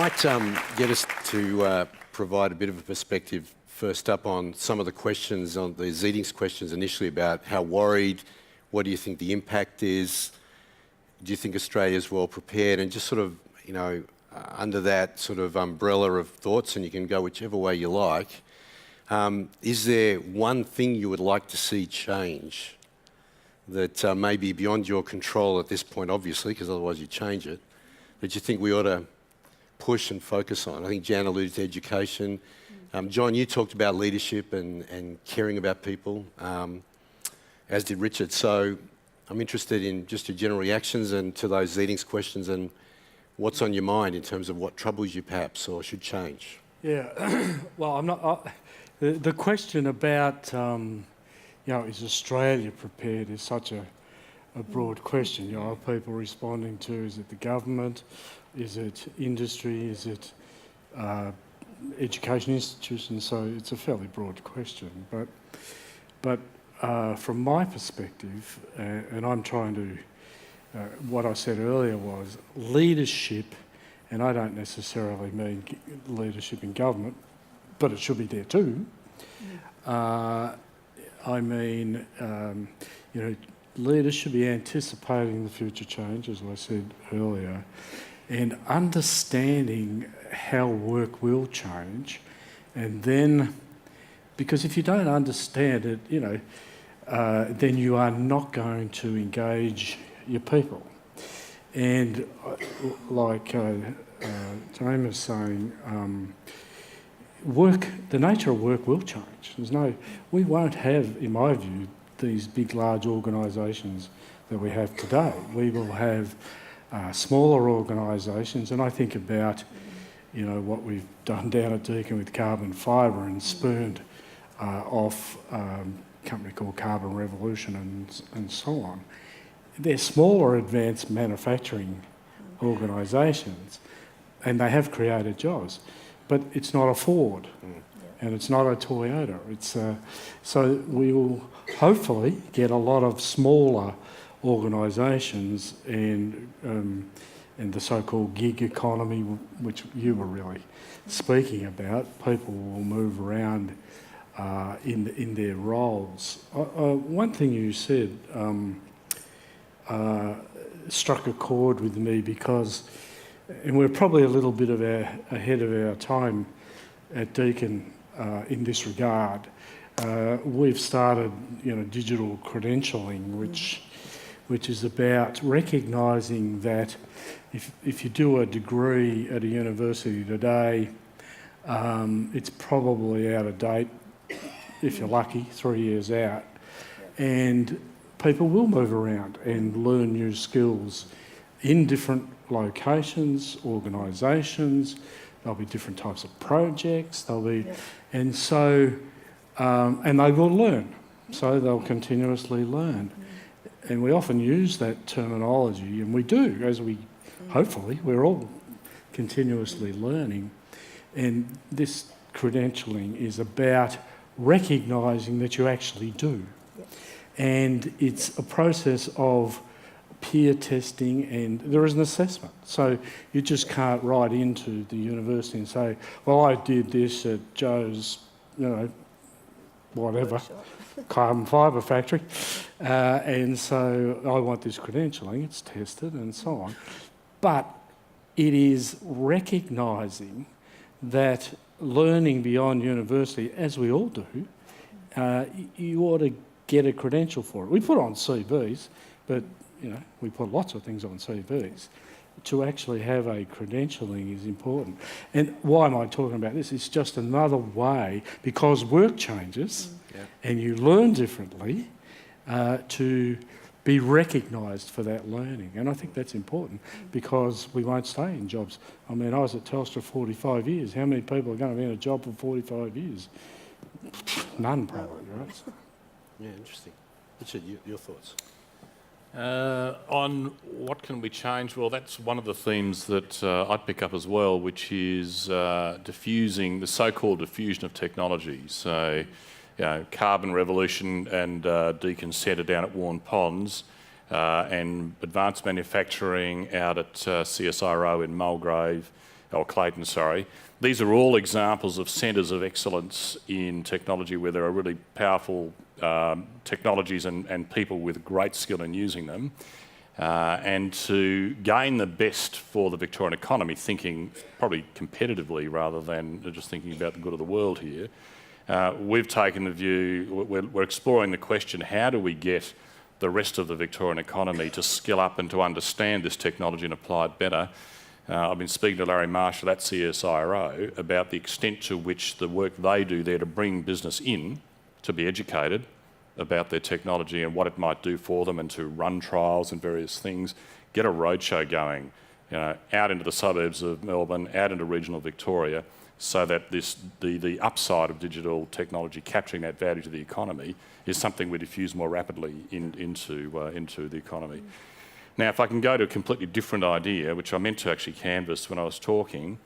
might get us to provide a bit of a perspective first up on some of the questions, on the Zeting's questions initially about how worried, what do you think the impact is, do you think Australia's well prepared, and just sort of, you know, under that sort of umbrella of thoughts, and you can go whichever way you like, is there one thing you would like to see change that may be beyond your control at this point, obviously, because otherwise you change it, that you think we ought to push and focus on? I think Jan alluded to education. John, you talked about leadership and caring about people, as did Richard. So I'm interested in just your general reactions and to those Zeting's questions and what's on your mind in terms of what troubles you perhaps or should change. Yeah, well, I'm not... the question about, you know, is Australia prepared is such a broad question. You know, are people responding to, is it the government, is it industry, is it education institutions? So it's a fairly broad question. But from my perspective, and I'm trying to, what I said earlier was leadership, and I don't necessarily mean leadership in government, but it should be there too. I mean, you know, leaders should be anticipating the future change, as I said earlier, and understanding how work will change. And then, because if you don't understand it, you know, then you are not going to engage your people. And like James was saying, the nature of work will change. We won't have, in my view, these big, large organisations that we have today. We will have smaller organisations, and I think about, you know, what we've done down at Deakin with carbon fibre and spurned off a company called Carbon Revolution and so on. They're smaller, advanced manufacturing organisations, and they have created jobs. But it's not a Ford, and it's not a Toyota. It's so we will hopefully get a lot of smaller organisations and the so-called gig economy, which you were really speaking about. People will move around in their roles. One thing you said struck a chord with me because. And we're probably a little bit ahead of our time at Deakin in this regard. We've started, you know, digital credentialing, which is about recognising that if you do a degree at a university today, it's probably out of date, if you're lucky, 3 years out. And people will move around and learn new skills in different locations, organisations. There'll be different types of projects. There'll be, and so, and they will learn. So they'll continuously learn, and we often use that terminology, and we do as we, hopefully, we're all continuously learning, and this credentialing is about recognising that you actually do, and it's a process of peer testing, and there is an assessment. So you just can't write into the university and say, well, I did this at Joe's, you know, whatever, carbon fibre factory, and so I want this credentialing. It's tested and so on. But it is recognising that learning beyond university, as we all do, you ought to get a credential for it. We put on CVs, but you know, we put lots of things on CVs. To actually have a credentialing is important. And why am I talking about this? It's just another way, because work changes and you learn differently, to be recognised for that learning. And I think that's important because we won't stay in jobs. I mean, I was at Telstra 45 years. How many people are going to be in a job for 45 years? None, probably, right? Yeah, interesting. Richard, your thoughts? On what can we change? Well, that's one of the themes that I'd pick up as well, which is diffusing, the so-called diffusion of technology. So, you know, Carbon Revolution and Deakin Centre down at Warren Ponds, and advanced manufacturing out at CSIRO in Mulgrave, or Clayton, sorry. These are all examples of centres of excellence in technology where there are really powerful technologies and people with great skill in using them. And to gain the best for the Victorian economy, thinking probably competitively rather than just thinking about the good of the world here, we've taken the view, we're exploring the question, how do we get the rest of the Victorian economy to skill up and to understand this technology and apply it better? I've been speaking to Larry Marshall at CSIRO about the extent to which the work they do there to bring business in to be educated about their technology and what it might do for them, and to run trials and various things, get a roadshow going, out into the suburbs of Melbourne, out into regional Victoria, so that the upside of digital technology capturing that value to the economy is something we diffuse more rapidly into the economy. Now, if I can go to a completely different idea, which I meant to actually canvass when I was talking,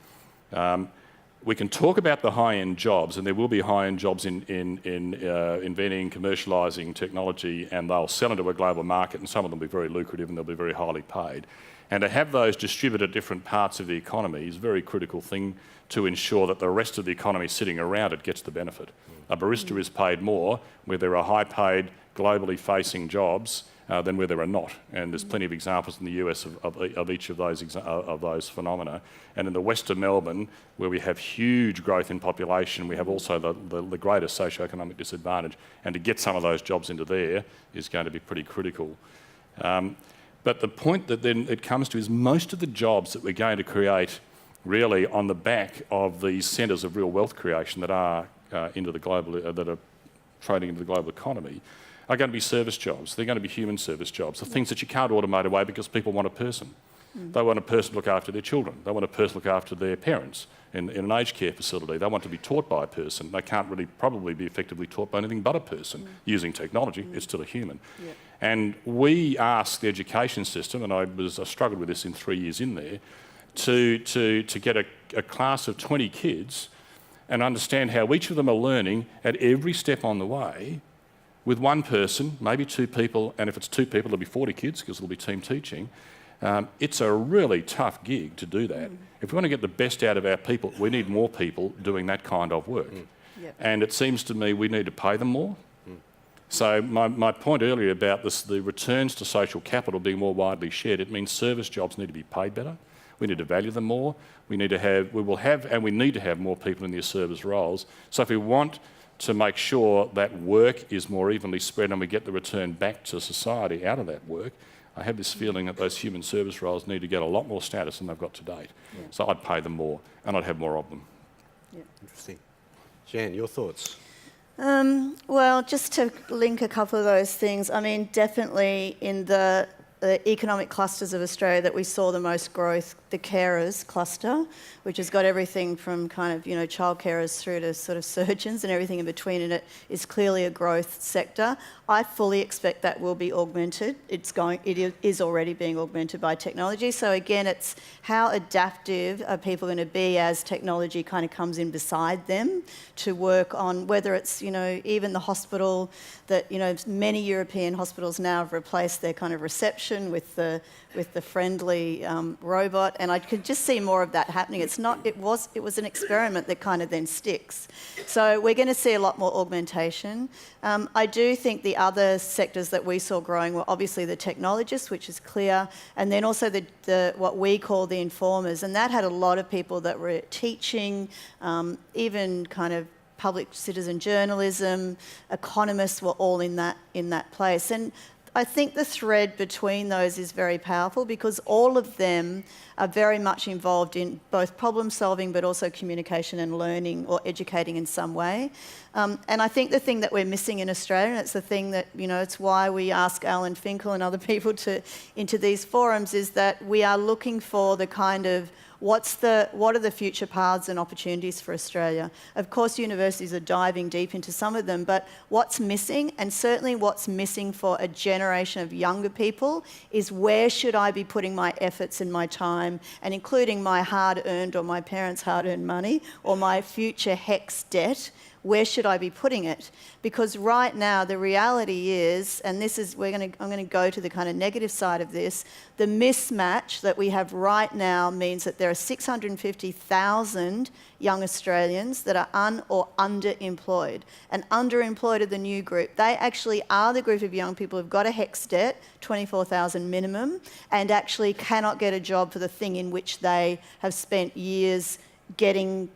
we can talk about the high-end jobs, and there will be high-end jobs in inventing, commercialising technology, and they'll sell into a global market, and some of them will be very lucrative and they'll be very highly paid. And to have those distributed at different parts of the economy is a very critical thing to ensure that the rest of the economy sitting around it gets the benefit. A barista is paid more where there are high-paid, globally facing jobs than where there are not. And there's plenty of examples in the US of each of those phenomena. And in the west of Melbourne, where we have huge growth in population, we have also the greatest socio-economic disadvantage. And to get some of those jobs into there is going to be pretty critical. But the point that then it comes to is most of the jobs that we're going to create really on the back of these centres of real wealth creation that are that are trading into the global economy are going to be service jobs. They're going to be human service jobs, the things that you can't automate away because people want a person. They want a person to look after their children. They want a person to look after their parents in an aged care facility. They want to be taught by a person. They can't really probably be effectively taught by anything but a person using technology. It's still a human. Yeah. And we asked the education system, and I struggled with this in 3 years in there, to get a class of 20 kids and understand how each of them are learning at every step on the way with one person, maybe two people, and if it's two people, there'll be 40 kids because it'll be team teaching. It's a really tough gig to do that. If we want to get the best out of our people, we need more people doing that kind of work. Yep. And it seems to me we need to pay them more. So my point earlier about the returns to social capital being more widely shared, it means service jobs need to be paid better. We need to value them more. We need to have more people in these service roles. So if we want to make sure that work is more evenly spread and we get the return back to society out of that work, I have this feeling that those human service roles need to get a lot more status than they've got to date. Yeah. So I'd pay them more and I'd have more of them. Yeah. Interesting. Jan, your thoughts? Well, just to link a couple of those things, I mean, definitely in the economic clusters of Australia that we saw the most growth, the carers cluster, which has got everything from kind of, child carers through to sort of surgeons and everything in between, and it is clearly a growth sector. I fully expect that will be augmented. It is already being augmented by technology. So again, it's how adaptive are people going to be as technology kind of comes in beside them to work on, whether it's, even the hospital that, many European hospitals now have replaced their kind of reception with the friendly robot, and I could just see more of that happening. It was an experiment that kind of then sticks. So we're going to see a lot more augmentation. I do think the other sectors that we saw growing were obviously the technologists, which is clear, and then also the what we call the informers, and that had a lot of people that were teaching, even kind of public citizen journalism, economists were all in that place. And I think the thread between those is very powerful because all of them are very much involved in both problem solving but also communication and learning or educating in some way. And I think the thing that we're missing in Australia, and it's the thing that, it's why we ask Alan Finkel and other people into these forums, is that we are looking for the kind of what are the future paths and opportunities for Australia? Of course, universities are diving deep into some of them, but what's missing, and certainly what's missing for a generation of younger people, is where should I be putting my efforts and my time, and including my hard-earned or my parents' hard-earned money, or my future HECS debt? Where should I be putting it? Because right now the reality is, and this is, I'm going to go to the kind of negative side of this, the mismatch that we have right now means that there are 650,000 young Australians that are or underemployed. And underemployed are the new group. They actually are the group of young people who've got a HECS debt, 24,000 minimum, and actually cannot get a job for the thing in which they have spent years getting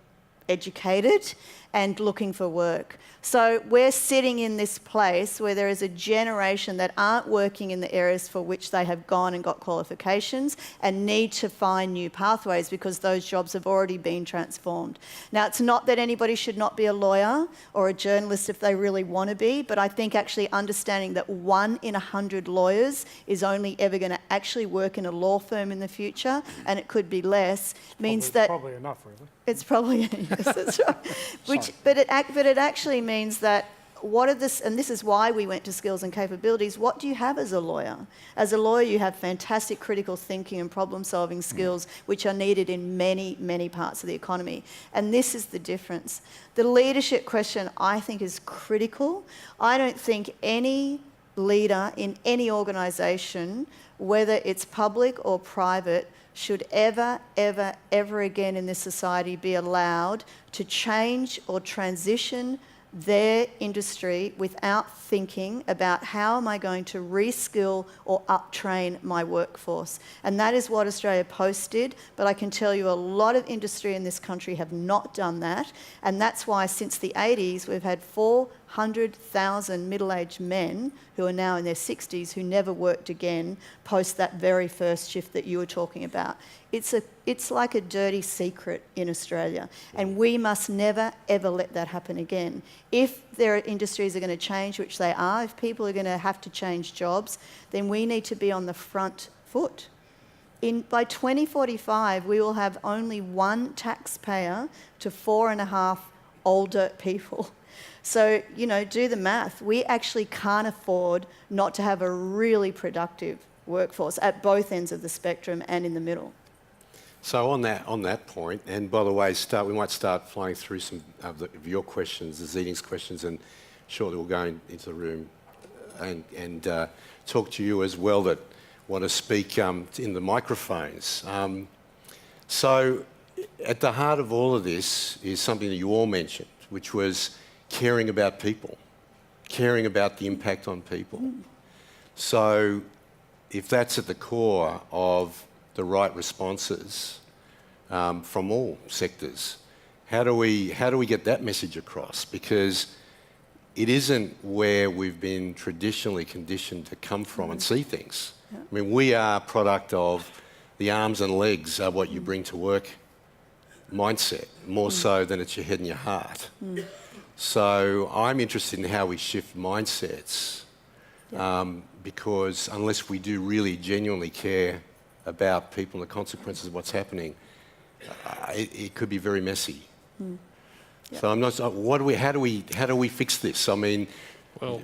educated and looking for work. So we're sitting in this place where there is a generation that aren't working in the areas for which they have gone and got qualifications and need to find new pathways because those jobs have already been transformed. Now, it's not that anybody should not be a lawyer or a journalist if they really want to be, but I think actually understanding that 1 in 100 lawyers is only ever going to actually work in a law firm in the future, and it could be less, means that... Probably enough, really. It's probably, yes, that's right. But it actually means that and this is why we went to skills and capabilities, what do you have as a lawyer? As a lawyer, you have fantastic critical thinking and problem-solving skills, which are needed in many, many parts of the economy. And this is the difference. The leadership question, I think, is critical. I don't think any leader in any organisation, whether it's public or private, should ever, ever, ever again in this society be allowed to change or transition their industry without thinking about how am I going to reskill or uptrain my workforce. And that is what Australia Post did, but I can tell you a lot of industry in this country have not done that, and that's why since the 80s we've had 400,000 middle-aged men who are now in their 60s who never worked again post that very first shift that you were talking about. It's like a dirty secret in Australia, and we must never, ever let that happen again. If there are industries that are going to change, which they are, if people are going to have to change jobs, then we need to be on the front foot. By 2045, we will have only 1 taxpayer to 4.5 older people. So, do the math. We actually can't afford not to have a really productive workforce at both ends of the spectrum and in the middle. So on that point, and by the way, we might start flying through some of your questions, the Zeting's questions, and shortly we'll go into the room and talk to you as well that want to speak in the microphones. So at the heart of all of this is something that you all mentioned, which was caring about people, caring about the impact on people. So if that's at the core of the right responses from all sectors, how do we get that message across? Because it isn't where we've been traditionally conditioned to come from and see things. Yeah. I mean, we are a product of the arms and legs are what you bring to work mindset, more so than it's your head and your heart. So I'm interested in how we shift mindsets, because unless we do really genuinely care about people and the consequences of what's happening, it could be very messy. Yep. So I'm not. How do we fix this? I mean, well,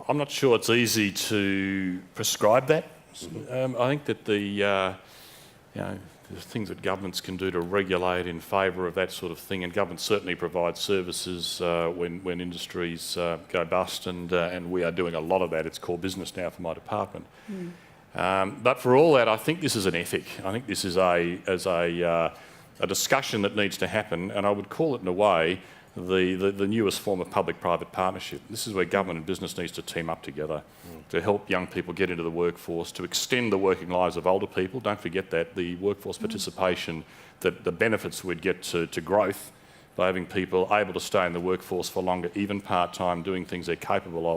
I'm not sure it's easy to prescribe that. I think that the things that governments can do to regulate in favour of that sort of thing, and government certainly provides services when industries go bust, and we are doing a lot of that. It's core business now for my department. But for all that, I think this is an ethic. I think this is a discussion that needs to happen, and I would call it in a way the newest form of public-private partnership. This is where government and business needs to team up together to help young people get into the workforce, to extend the working lives of older people. Don't forget that the workforce participation, that the benefits we'd get to growth by having people able to stay in the workforce for longer, even part-time, doing things they're capable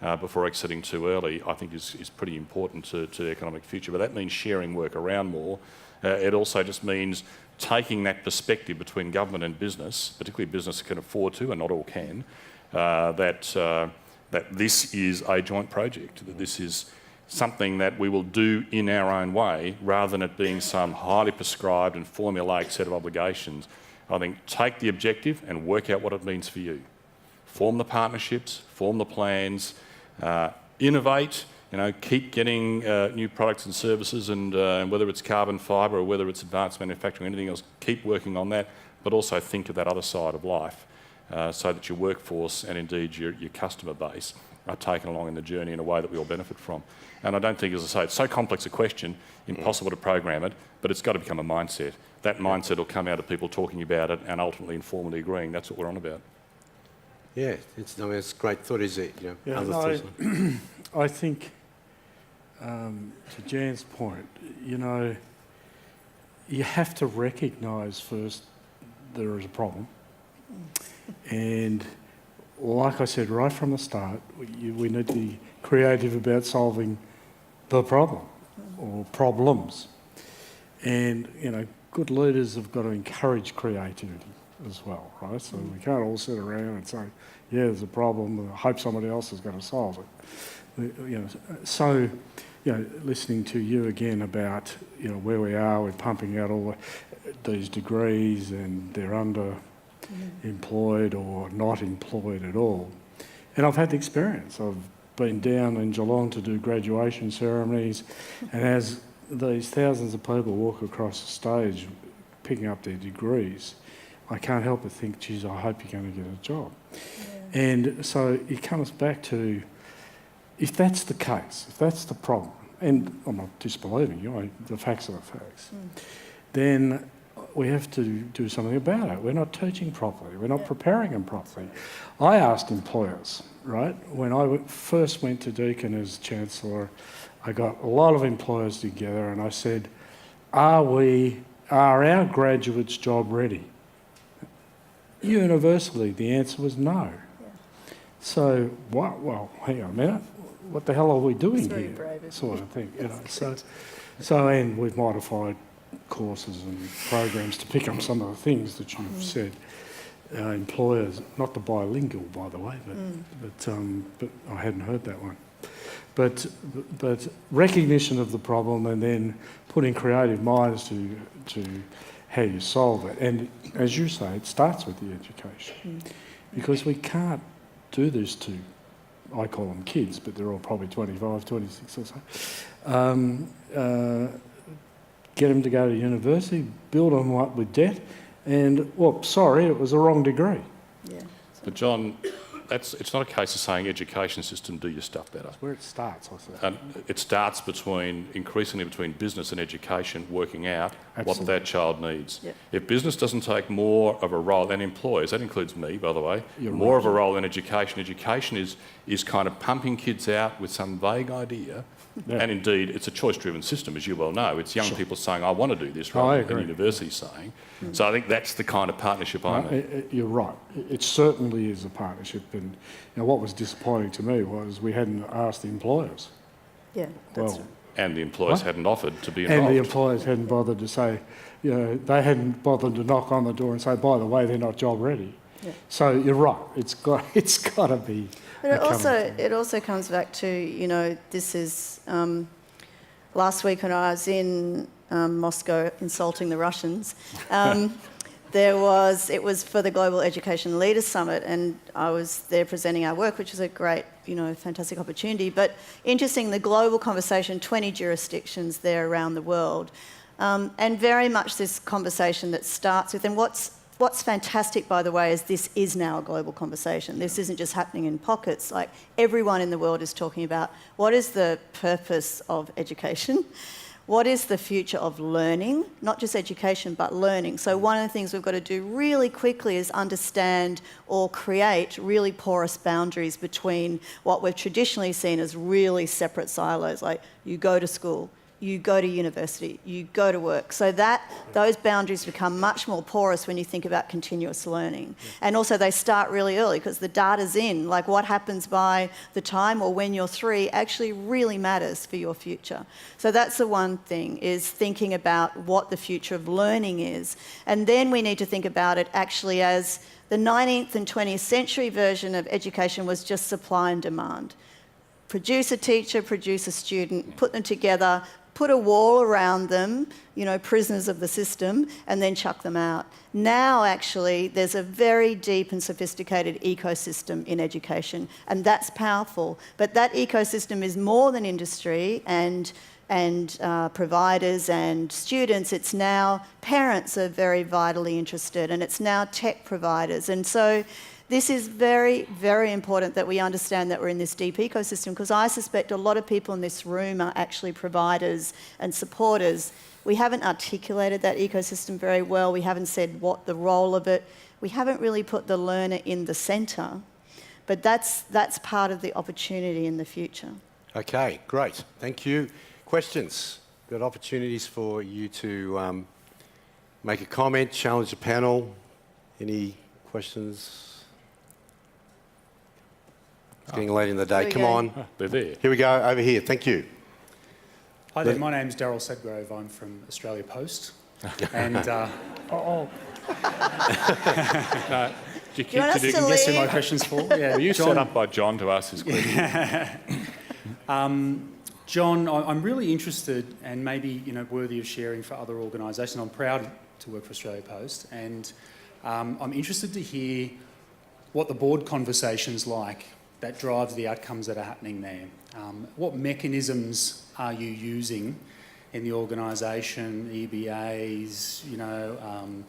of before exiting too early, I think is pretty important to the economic future. But that means sharing work around more. It also just means taking that perspective between government and business, particularly business that can afford to, and not all can, that this is a joint project, that this is something that we will do in our own way, rather than it being some highly prescribed and formulaic set of obligations. I think take the objective and work out what it means for you. Form the partnerships, form the plans, innovate, keep getting new products and services, and whether it's carbon fibre or whether it's advanced manufacturing or anything else, keep working on that, but also think of that other side of life. so that your workforce and indeed your customer base are taken along in the journey in a way that we all benefit from. And I don't think, as I say, it's so complex a question, impossible to program it, but it's got to become a mindset. That mindset will come out of people talking about it and ultimately informally agreeing. That's what we're on about. Yeah, it's a great thought, is it? You know, Yeah, other no, thoughts? I think, to Jan's point, you know, you have to recognise first there is a problem. And like I said right from the start, we need to be creative about solving the problem or problems. And, you know, good leaders have got to encourage creativity as well, right? So we can't all sit around and say, yeah, there's a problem, and I hope somebody else is going to solve it. You know, so, you know, listening to you again about, you know, where we are, we're pumping out all these degrees and they're underemployed or not employed at all. And I've had the experience. I've been down in Geelong to do graduation ceremonies, and as these thousands of people walk across the stage picking up their degrees, I can't help but think, geez, I hope you're going to get a job. Yeah. And so it comes back to, if that's the case, if that's the problem, and I'm not disbelieving you, the facts are the facts, then we have to do something about it. We're not teaching properly. We're not preparing them properly. I asked employers, right, when I first went to Deakin as Chancellor, I got a lot of employers together and I said, are our graduates job ready? Universally, the answer was no. Yeah. So, what? Well, hang on a minute. What the hell are we doing here? Brave, sort of thing, you know. So, and we've modified courses and programs to pick up some of the things that you've said. Employers, not the bilingual, by the way, but I hadn't heard that one. But recognition of the problem and then putting creative minds to how you solve it. And as you say, it starts with the education. Because we can't do this to, I call them kids, but they're all probably 25, 26 or so. Get them to go to university, build them up with debt, and, well, sorry, it was the wrong degree. Yeah. But John, it's not a case of saying education system, do your stuff better. That's where it starts, I think. And it starts increasingly between business and education, working out what that child needs. Yep. If business doesn't take more of a role, and employers, that includes me, by the way, more of a role in education. Education is kind of pumping kids out with some vague idea. Yeah. And indeed, it's a choice-driven system, as you well know. It's young people saying, I want to do this, rather than university saying. So I think that's the kind of partnership I mean. You're right. It certainly is a partnership. And you know, what was disappointing to me was we hadn't asked the employers. Yeah, that's right. And the employers hadn't offered to be involved. And the employers hadn't bothered to say, you know, they hadn't bothered to knock on the door and say, by the way, they're not job ready. Yeah. So you're right. It's got to be. But it also comes back to, you know, this is last week when I was in Moscow insulting the Russians. It was for the Global Education Leaders Summit, and I was there presenting our work, which was a great, you know, fantastic opportunity. But interesting, the global conversation, 20 jurisdictions there around the world, and very much this conversation that starts with, and what's fantastic, by the way, is this is now a global conversation. This isn't just happening in pockets. Like, everyone in the world is talking about what is the purpose of education? What is the future of learning? Not just education, but learning. So one of the things we've got to do really quickly is understand or create really porous boundaries between what we've traditionally seen as really separate silos, like you go to school, you go to university, you go to work. So those boundaries become much more porous when you think about continuous learning. Yeah. And also they start really early because the data's in. Like, what happens by the time or when you're 3 actually really matters for your future. So that's the one thing, is thinking about what the future of learning is. And then we need to think about it actually as the 19th and 20th century version of education was just supply and demand. Produce a teacher, produce a student, put them together, put a wall around them, you know, prisoners of the system, and then chuck them out. Now, actually, there's a very deep and sophisticated ecosystem in education, and that's powerful. But that ecosystem is more than industry and providers and students. It's now parents are very vitally interested, and it's now tech providers. And so This is very, very important that we understand that we're in this deep ecosystem, because I suspect a lot of people in this room are actually providers and supporters. We haven't articulated that ecosystem very well. We haven't said what the role of it. We haven't really put the learner in the centre. But that's part of the opportunity in the future. Okay, great. Thank you. Questions? Got opportunities for you to make a comment, challenge the panel. Any questions? It's getting late in the day. Come on. They're there. Here we go, over here. Thank you. Hi there, my name's Daryl Sedgrove. I'm from Australia Post. And Do you You want us to can guess who my leave? question's for? Yeah, Were you John. set up by John to ask this question? John, I'm really interested and maybe worthy of sharing for other organisations. I'm proud to work for Australia Post, and I'm interested to hear what the board conversation's like that drives the outcomes that are happening there. What mechanisms are you using in the organisation, EBAs,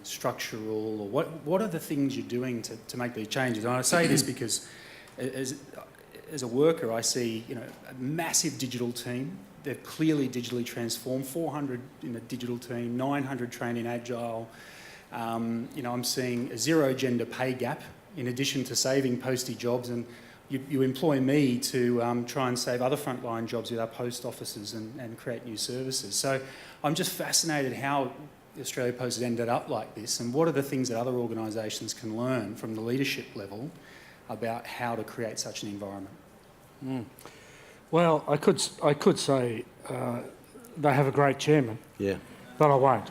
structural, or what are the things you're doing to make these changes? And I say this because as a worker, I see a massive digital team. They've clearly digitally transformed. 400 in a digital team, 900 trained in Agile. I'm seeing a zero gender pay gap in addition to saving postie jobs, and you employ me to try and save other frontline jobs with our post offices and create new services. So I'm just fascinated how Australia Post has ended up like this, and what are the things that other organisations can learn from the leadership level about how to create such an environment. Well, I could say they have a great chairman, Yeah. but I won't.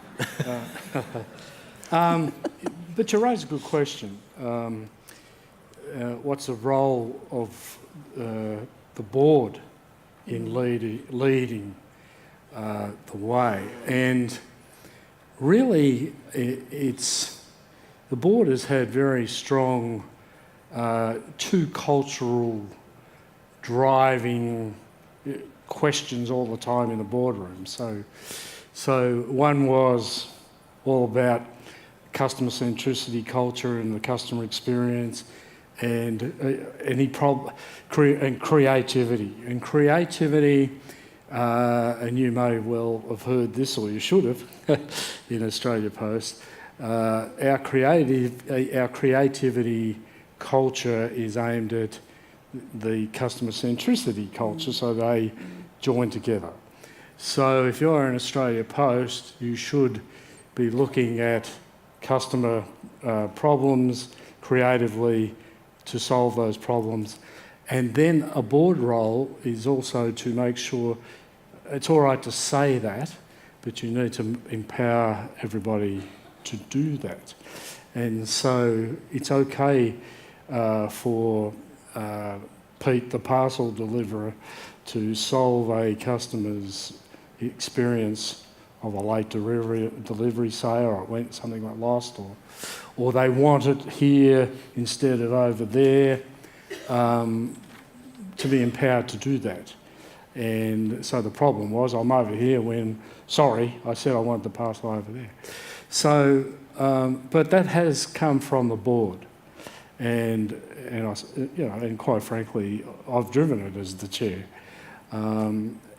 But you raise a good question. What's the role of the board in leading the way? And really, it's the board has had very strong two cultural driving questions all the time in the boardroom. So one was all about customer centricity culture and the customer experience, and creativity. And creativity, and you may well have heard this, or you should have, in Australia Post. Our creativity culture is aimed at the customer centricity culture, so they join together. So if you're in Australia Post, you should be looking at customer problems creatively to solve those problems. And then a board role is also to make sure it's all right to say that, but you need to empower everybody to do that. And so it's okay for Pete, the parcel deliverer, to solve a customer's experience of a late delivery, say, or it went something got lost, or they want it here instead of over there, to be empowered to do that. And so the problem was, I'm over here when, sorry, I said I wanted the parcel over there. So, but that has come from the board, and quite frankly, I've driven it as the chair.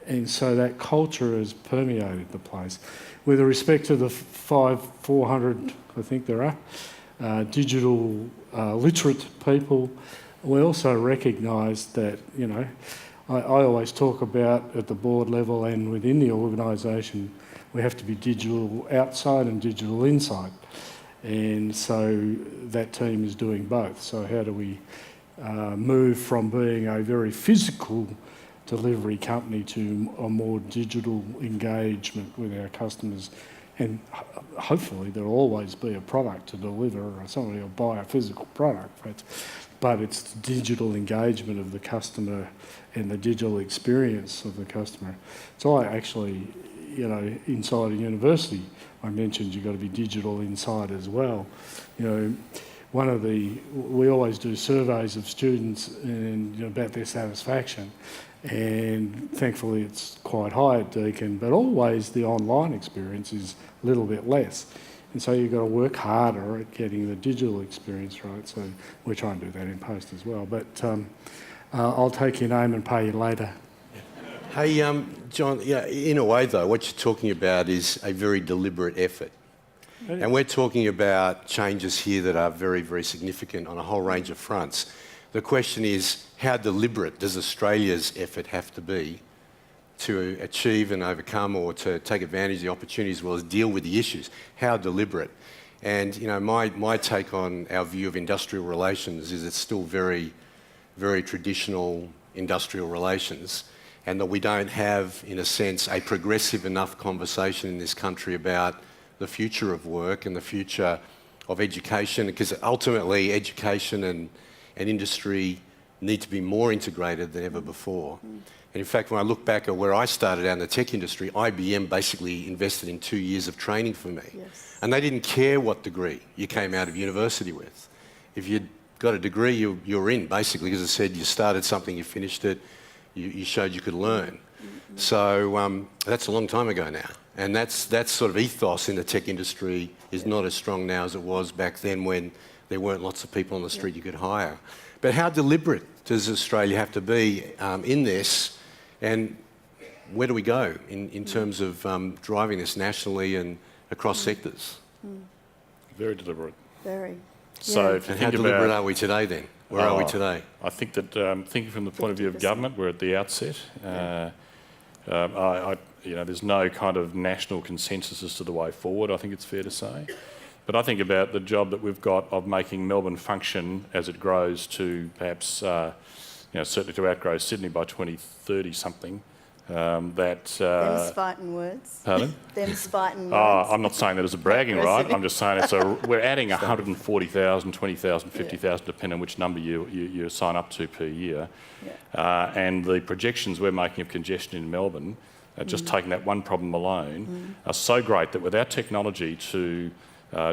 And so that culture has permeated the place. With respect to the 400, I think there are, digital literate people, we also recognise that, I always talk about at the board level and within the organisation, we have to be digital outside and digital inside. And so that team is doing both. So how do we move from being a very physical delivery company to a more digital engagement with our customers? And hopefully there'll always be a product to deliver, or somebody will buy a physical product, but it's the digital engagement of the customer and the digital experience of the customer. So I actually, inside a university, I mentioned you've got to be digital inside as well. We always do surveys of students and about their satisfaction, and thankfully it's quite high at Deakin, but always the online experience is a little bit less. And so you've got to work harder at getting the digital experience right. So we're trying to do that in post as well. But I'll take your name and pay you later. Hey, John, yeah, in a way, though, what you're talking about is a very deliberate effort. And we're talking about changes here that are very, very significant on a whole range of fronts. The question is, how deliberate does Australia's effort have to be to achieve and overcome or to take advantage of the opportunities as well as deal with the issues? How deliberate? And, you know, my take on our view of industrial relations is it's still very, very traditional industrial relations, and that we don't have, in a sense, a progressive enough conversation in this country about the future of work and the future of education, because ultimately education and industry need to be more integrated than ever before. And in fact, when I look back at where I started out in the tech industry, IBM basically invested in 2 years of training for me. Yes. And they didn't care what degree you came out of university with. If you'd got a degree, you're in, basically, because I said you started something, you finished it, you showed you could learn. So that's a long time ago now. And that sort of ethos in the tech industry is not as strong now as it was back then when there weren't lots of people on the street you could hire. But how deliberate does Australia have to be in this, and where do we go in terms of driving this nationally and across sectors? Very deliberate. Very. So Yeah. if you And how think deliberate about, are we today then? Where are we today? I think that thinking from the point of view of 50%. government, we're at the outset. There's no kind of national consensus as to the way forward, I think it's fair to say. But I think about the job that we've got of making Melbourne function as it grows to perhaps, certainly to outgrow Sydney by 2030 something. Them spiting words. Pardon? Them spiting words. I'm not saying that as a bragging right. I'm just saying we're adding 140,000, 20,000, 50,000, depending on which number you sign up to per year. Yeah. And the projections we're making of congestion in Melbourne, just taking that one problem alone, are so great that without technology to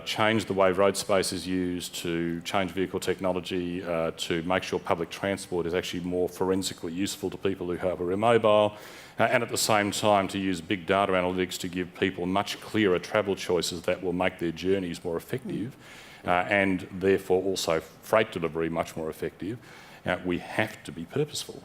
change the way road space is used, to change vehicle technology, to make sure public transport is actually more forensically useful to people who are immobile, and at the same time to use big data analytics to give people much clearer travel choices that will make their journeys more effective, and therefore also freight delivery much more effective. We have to be purposeful.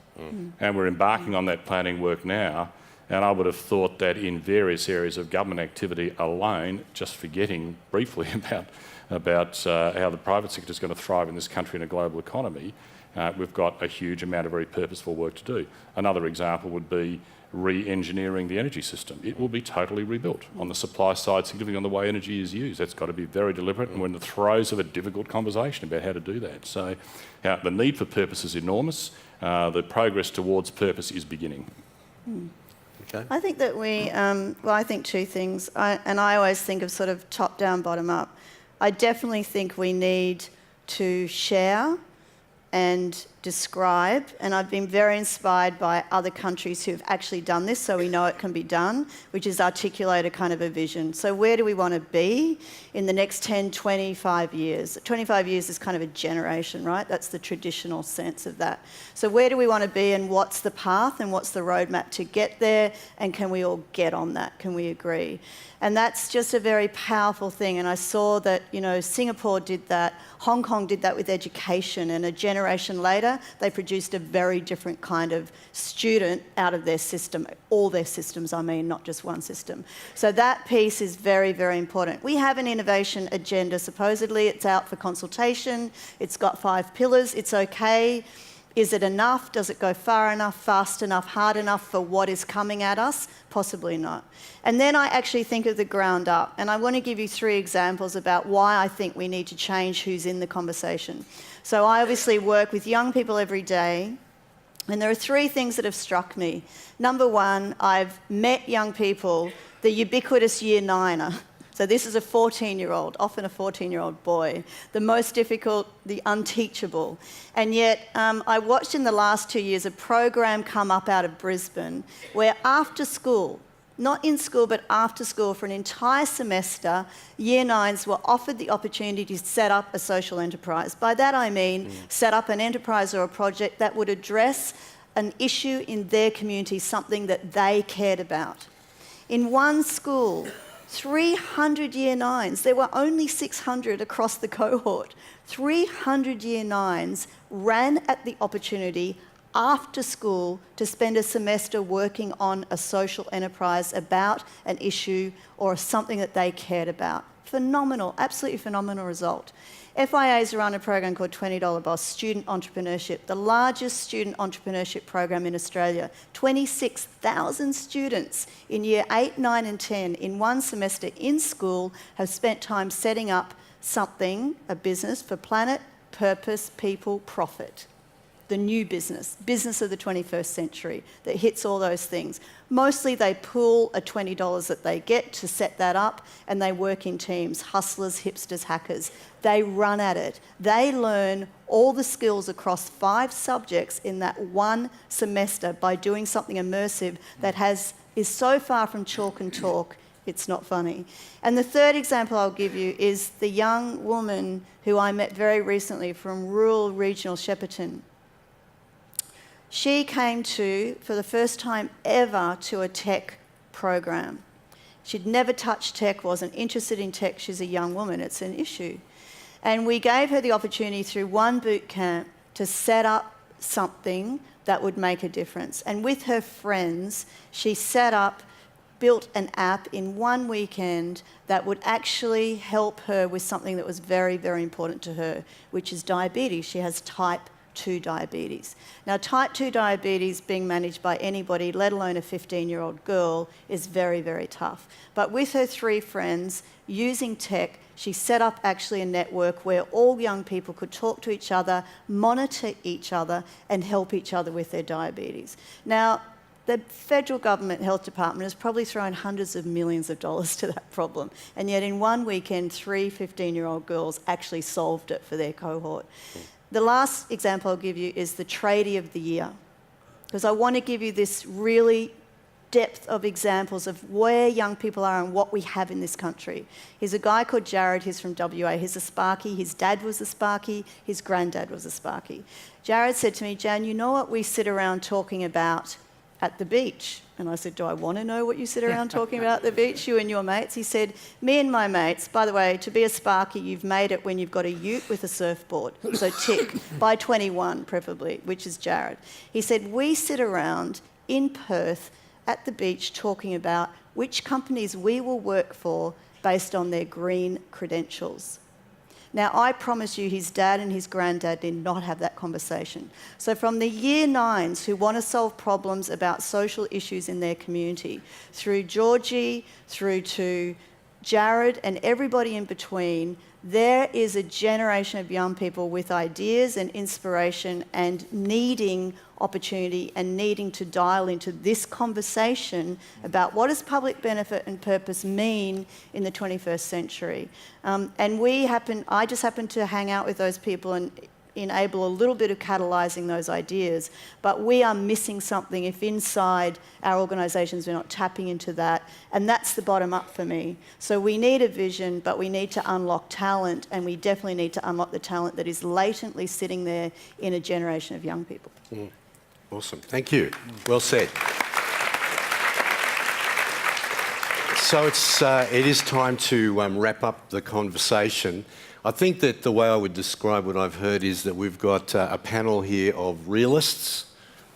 And we're embarking on that planning work now. And I would have thought that in various areas of government activity alone, just forgetting briefly about how the private sector is going to thrive in this country in a global economy, we've got a huge amount of very purposeful work to do. Another example would be re-engineering the energy system. It will be totally rebuilt on the supply side, significantly on the way energy is used. That's got to be very deliberate, and we're in the throes of a difficult conversation about how to do that. So the need for purpose is enormous. The progress towards purpose is beginning. Okay. I think that I think two things, and I always think of sort of top down, bottom up. I definitely think we need to share and describe, and I've been very inspired by other countries who've actually done this, so we know it can be done, which is articulate a kind of a vision. So where do we want to be in the next 10, 25 years? 25 years is kind of a generation, right? That's the traditional sense of that. So where do we want to be, and what's the path, and what's the roadmap to get there, and can we all get on that? Can we agree? And that's just a very powerful thing. And I saw that, Singapore did that, Hong Kong did that with education, and a generation later, they produced a very different kind of student out of their system, all their systems, not just one system. So that piece is very, very important. We have an innovation agenda, supposedly. It's out for consultation. It's got 5 pillars. It's okay. Is it enough? Does it go far enough, fast enough, hard enough for what is coming at us? Possibly not. And then I actually think of the ground up. And I want to give you 3 examples about why I think we need to change who's in the conversation. So I obviously work with young people every day. And there are 3 things that have struck me. Number 1, I've met young people, the ubiquitous year 9er. So this is a 14-year-old, often a 14-year-old boy, the most difficult, the unteachable. And yet I watched in the last 2 years a program come up out of Brisbane where after school, not in school but after school for an entire semester, year 9s were offered the opportunity to set up a social enterprise. By that I mean set up an enterprise or a project that would address an issue in their community, something that they cared about. In one school, 300 year nines. There were only 600 across the cohort. 300 year nines ran at the opportunity after school to spend a semester working on a social enterprise about an issue or something that they cared about. Phenomenal, absolutely phenomenal result. FIA's run a program called $20 Boss, Student Entrepreneurship, the largest student entrepreneurship program in Australia. 26,000 students in year 8, 9 and 10 in one semester in school have spent time setting up something, a business for planet, purpose, people, profit. The new business of the 21st century that hits all those things. Mostly they pool a $20 that they get to set that up and they work in teams, hustlers, hipsters, hackers. They run at it. They learn all the skills across 5 subjects in that one semester by doing something immersive that is so far from chalk and talk, it's not funny. And the third example I'll give you is the young woman who I met very recently from rural regional Shepparton. She came for the first time ever, to a tech program. She'd never touched tech, wasn't interested in tech. She's a young woman, it's an issue. And we gave her the opportunity through one boot camp to set up something that would make a difference. And with her friends, she built an app in one weekend that would actually help her with something that was very, very important to her, which is diabetes. She has type 2 diabetes. Now, type 2 diabetes being managed by anybody, let alone a 15-year-old girl, is very, very tough. But with her 3 friends, using tech, she set up actually a network where all young people could talk to each other, monitor each other, and help each other with their diabetes. Now, the federal government health department has probably thrown hundreds of millions of dollars to that problem. And yet in one weekend, 3 15-year-old girls actually solved it for their cohort. The last example I'll give you is the tradie of the year, because I want to give you this really depth of examples of where young people are and what we have in this country. He's a guy called Jared, he's from WA, he's a Sparky, his dad was a Sparky, his granddad was a Sparky. Jared said to me, Jan, you know what we sit around talking about at the beach? And I said, do I want to know what you sit around talking about at the beach, you and your mates? He said, me and my mates, by the way, to be a Sparky, you've made it when you've got a ute with a surfboard. So tick, by 21 preferably, which is Jared. He said, we sit around in Perth at the beach talking about which companies we will work for based on their green credentials. Now, I promise you his dad and his granddad did not have that conversation. So from the year 9s who want to solve problems about social issues in their community, through Georgie, through to Jared and everybody in between, there is a generation of young people with ideas and inspiration and needing opportunity and needing to dial into this conversation about what does public benefit and purpose mean in the 21st century. And I just happen to hang out with those people and enable a little bit of catalysing those ideas, but we are missing something if inside our organisations we're not tapping into that, and that's the bottom up for me. So we need a vision, but we need to unlock talent, and we definitely need to unlock the talent that is latently sitting there in a generation of young people. Awesome, thank you. Well said. So it is time to wrap up the conversation. I think that the way I would describe what I've heard is that we've got a panel here of realists,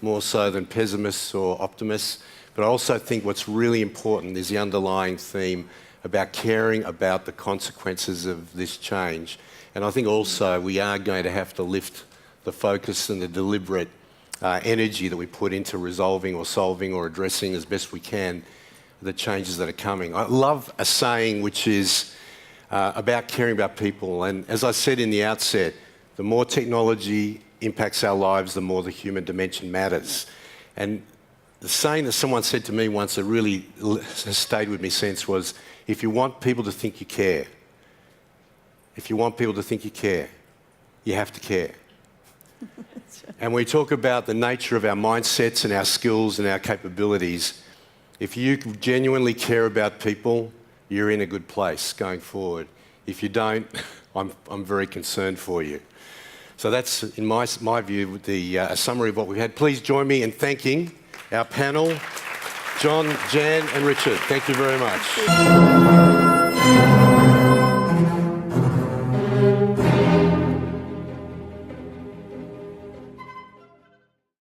more so than pessimists or optimists. But I also think what's really important is the underlying theme about caring about the consequences of this change. And I think also we are going to have to lift the focus and the deliberate energy that we put into resolving or solving or addressing as best we can the changes that are coming. I love a saying which is about caring about people. And as I said in the outset, the more technology impacts our lives, the more the human dimension matters. And the saying that someone said to me once that really has stayed with me since was, if you want people to think you care, you have to care. And we talk about the nature of our mindsets and our skills and our capabilities. If you genuinely care about people, you're in a good place going forward. If you don't, I'm very concerned for you. So that's, in my view, a summary of what we've had. Please join me in thanking our panel, John, Jan and Richard, thank you very much.